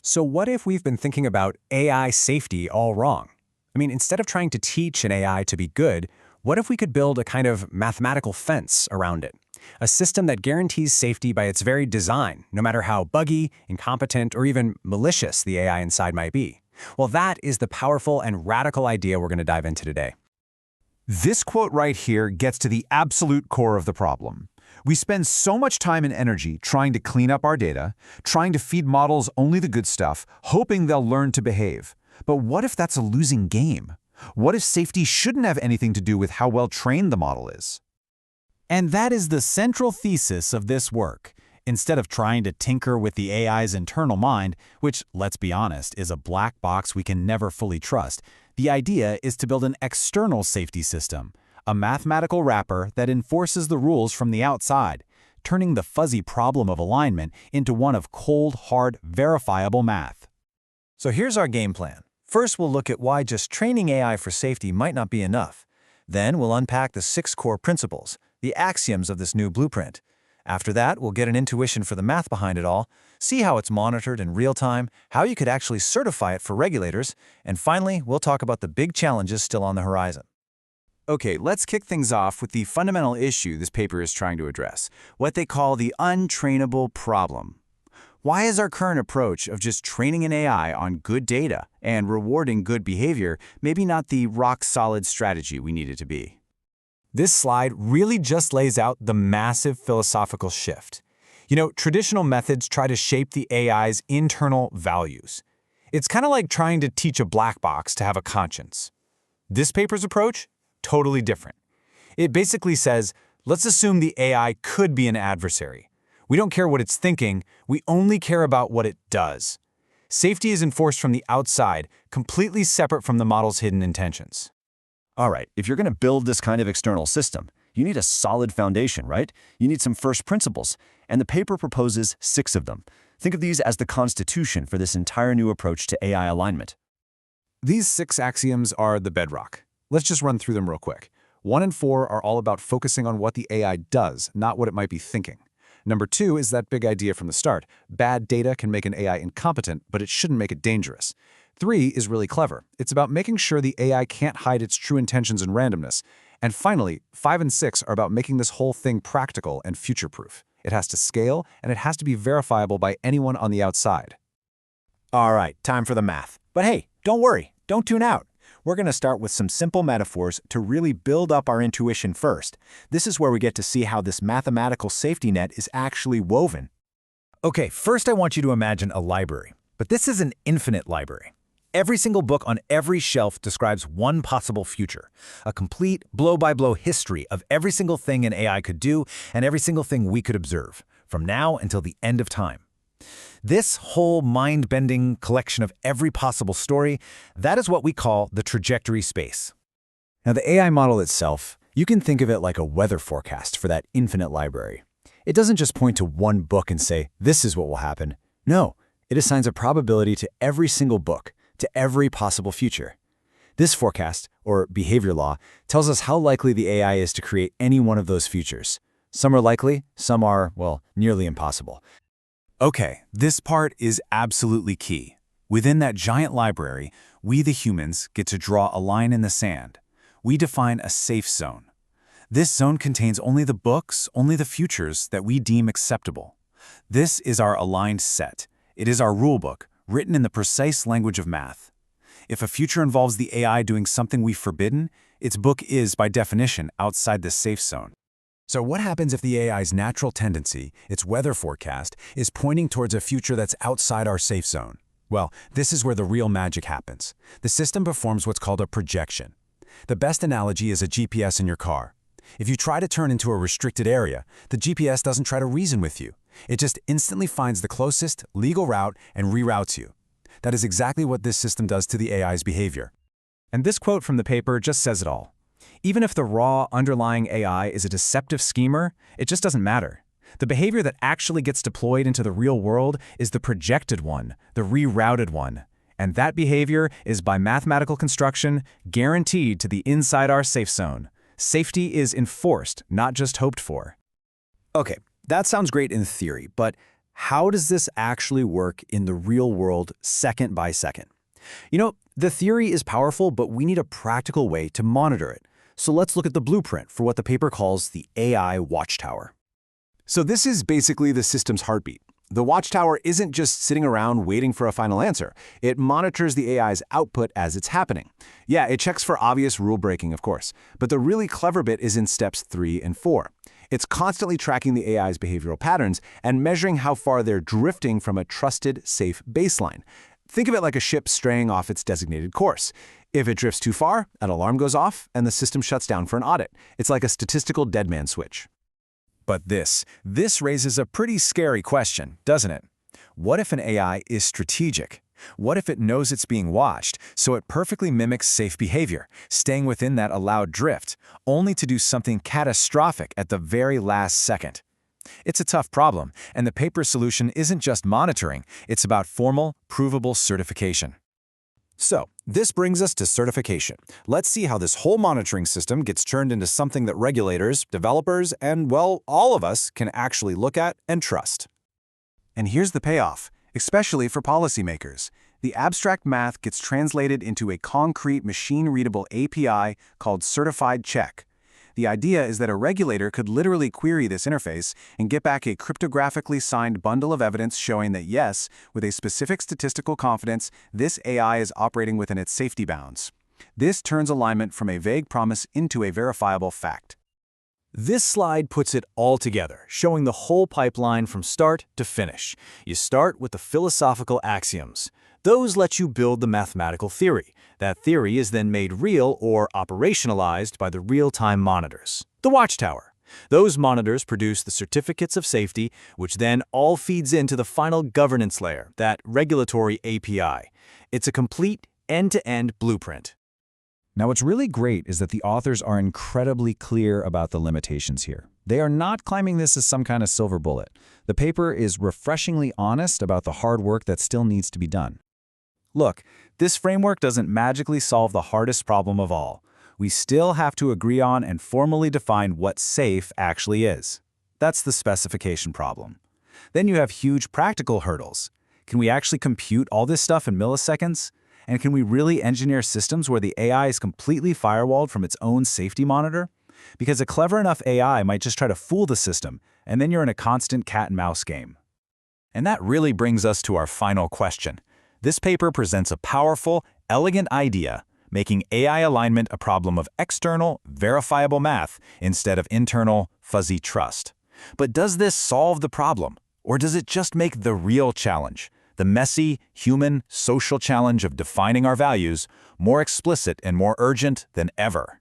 So what if we've been thinking about AI safety all wrong? I mean, instead of trying to teach an AI to be good, what if we could build a kind of mathematical fence around it? A system that guarantees safety by its very design, no matter how buggy, incompetent, or even malicious the AI inside might be. Well, that is the powerful and radical idea we're going to dive into today. This quote right here gets to the absolute core of the problem. We spend so much time and energy trying to clean up our data, trying to feed models only the good stuff, hoping they'll learn to behave. But what if that's a losing game? What if safety shouldn't have anything to do with how well trained the model is? And that is the central thesis of this work. Instead of trying to tinker with the AI's internal mind, which, let's be honest, is a black box we can never fully trust, the idea is to build an external safety system, a mathematical wrapper that enforces the rules from the outside, turning the fuzzy problem of alignment into one of cold, hard, verifiable math. So here's our game plan. First, we'll look at why just training AI for safety might not be enough. Then we'll unpack the 6 core principles, the axioms of this new blueprint. After that, we'll get an intuition for the math behind it all, see how it's monitored in real time, how you could actually certify it for regulators, and finally, we'll talk about the big challenges still on the horizon. Okay, let's kick things off with the fundamental issue this paper is trying to address, what they call the untrainable problem. Why is our current approach of just training an AI on good data and rewarding good behavior maybe not the rock-solid strategy we need it to be? This slide really just lays out the massive philosophical shift. Traditional methods try to shape the AI's internal values. It's kind of like trying to teach a black box to have a conscience. This paper's approach? Totally different. It basically says, let's assume the AI could be an adversary. We don't care what it's thinking, we only care about what it does. Safety is enforced from the outside, completely separate from the model's hidden intentions. All right, if you're going to build this kind of external system, you need a solid foundation, right? You need some first principles, and the paper proposes 6 of them. Think of these as the constitution for this entire new approach to AI alignment. These 6 axioms are the bedrock. Let's just run through them real quick. 1 and 4 are all about focusing on what the AI does, not what it might be thinking. Number 2 is that big idea from the start. Bad data can make an AI incompetent, but it shouldn't make it dangerous. 3 is really clever. It's about making sure the AI can't hide its true intentions and randomness. And finally, 5 and 6 are about making this whole thing practical and future-proof. It has to scale, and it has to be verifiable by anyone on the outside. All right, time for the math. But hey, don't worry, don't tune out. We're going to start with some simple metaphors to really build up our intuition first. This is where we get to see how this mathematical safety net is actually woven. Okay, first I want you to imagine a library. But this is an infinite library. Every single book on every shelf describes one possible future, a complete blow-by-blow history of every single thing an AI could do and every single thing we could observe, from now until the end of time. This whole mind-bending collection of every possible story, that is what we call the trajectory space. Now, the AI model itself, you can think of it like a weather forecast for that infinite library. It doesn't just point to one book and say, this is what will happen. No, it assigns a probability to every single book, to every possible future. This forecast, or behavior law, tells us how likely the AI is to create any one of those futures. Some are likely, some are, well, nearly impossible. Okay, this part is absolutely key. Within that giant library, we the humans get to draw a line in the sand. We define a safe zone. This zone contains only the books, only the futures that we deem acceptable. This is our aligned set. It is our rulebook, written in the precise language of math. If a future involves the AI doing something we've forbidden, its book is, by definition, outside the safe zone. So what happens if the AI's natural tendency, its weather forecast, is pointing towards a future that's outside our safe zone? Well, this is where the real magic happens. The system performs what's called a projection. The best analogy is a GPS in your car. If you try to turn into a restricted area, the GPS doesn't try to reason with you. It just instantly finds the closest legal route and reroutes you. That is exactly what this system does to the AI's behavior. And this quote from the paper just says it all. Even if the raw underlying AI is a deceptive schemer, it just doesn't matter. The behavior that actually gets deployed into the real world is the projected one, the rerouted one. And that behavior is, by mathematical construction, guaranteed to the inside our safe zone. Safety is enforced, not just hoped for. Okay, that sounds great in theory, but how does this actually work in the real world second by second? The theory is powerful, but we need a practical way to monitor it. So let's look at the blueprint for what the paper calls the AI watchtower. So this is basically the system's heartbeat. The watchtower isn't just sitting around waiting for a final answer. It monitors the AI's output as it's happening. Yeah, it checks for obvious rule breaking, of course. But the really clever bit is in steps 3 and 4. It's constantly tracking the AI's behavioral patterns and measuring how far they're drifting from a trusted, safe baseline. Think of it like a ship straying off its designated course. If it drifts too far, an alarm goes off and the system shuts down for an audit. It's like a statistical dead man switch. But this raises a pretty scary question, doesn't it? What if an AI is strategic? What if it knows it's being watched, so it perfectly mimics safe behavior, staying within that allowed drift, only to do something catastrophic at the very last second? It's a tough problem, and the paper's solution isn't just monitoring, it's about formal, provable certification. So, this brings us to certification. Let's see how this whole monitoring system gets turned into something that regulators, developers, and, well, all of us can actually look at and trust. And here's the payoff, especially for policymakers. The abstract math gets translated into a concrete machine-readable API called Certified Check. The idea is that a regulator could literally query this interface and get back a cryptographically signed bundle of evidence showing that yes, with a specific statistical confidence, this AI is operating within its safety bounds. This turns alignment from a vague promise into a verifiable fact. This slide puts it all together, showing the whole pipeline from start to finish. You start with the philosophical axioms. Those let you build the mathematical theory. That theory is then made real or operationalized by the real-time monitors. The watchtower. Those monitors produce the certificates of safety, which then all feeds into the final governance layer, that regulatory API. It's a complete end-to-end blueprint. Now, what's really great is that the authors are incredibly clear about the limitations here. They are not claiming this as some kind of silver bullet. The paper is refreshingly honest about the hard work that still needs to be done. Look, this framework doesn't magically solve the hardest problem of all. We still have to agree on and formally define what safe actually is. That's the specification problem. Then you have huge practical hurdles. Can we actually compute all this stuff in milliseconds? And can we really engineer systems where the AI is completely firewalled from its own safety monitor? Because a clever enough AI might just try to fool the system, and then you're in a constant cat-and-mouse game. And that really brings us to our final question. This paper presents a powerful, elegant idea, making AI alignment a problem of external, verifiable math instead of internal, fuzzy trust. But does this solve the problem? Or does it just make the real challenge, the messy, human, social challenge of defining our values, more explicit and more urgent than ever?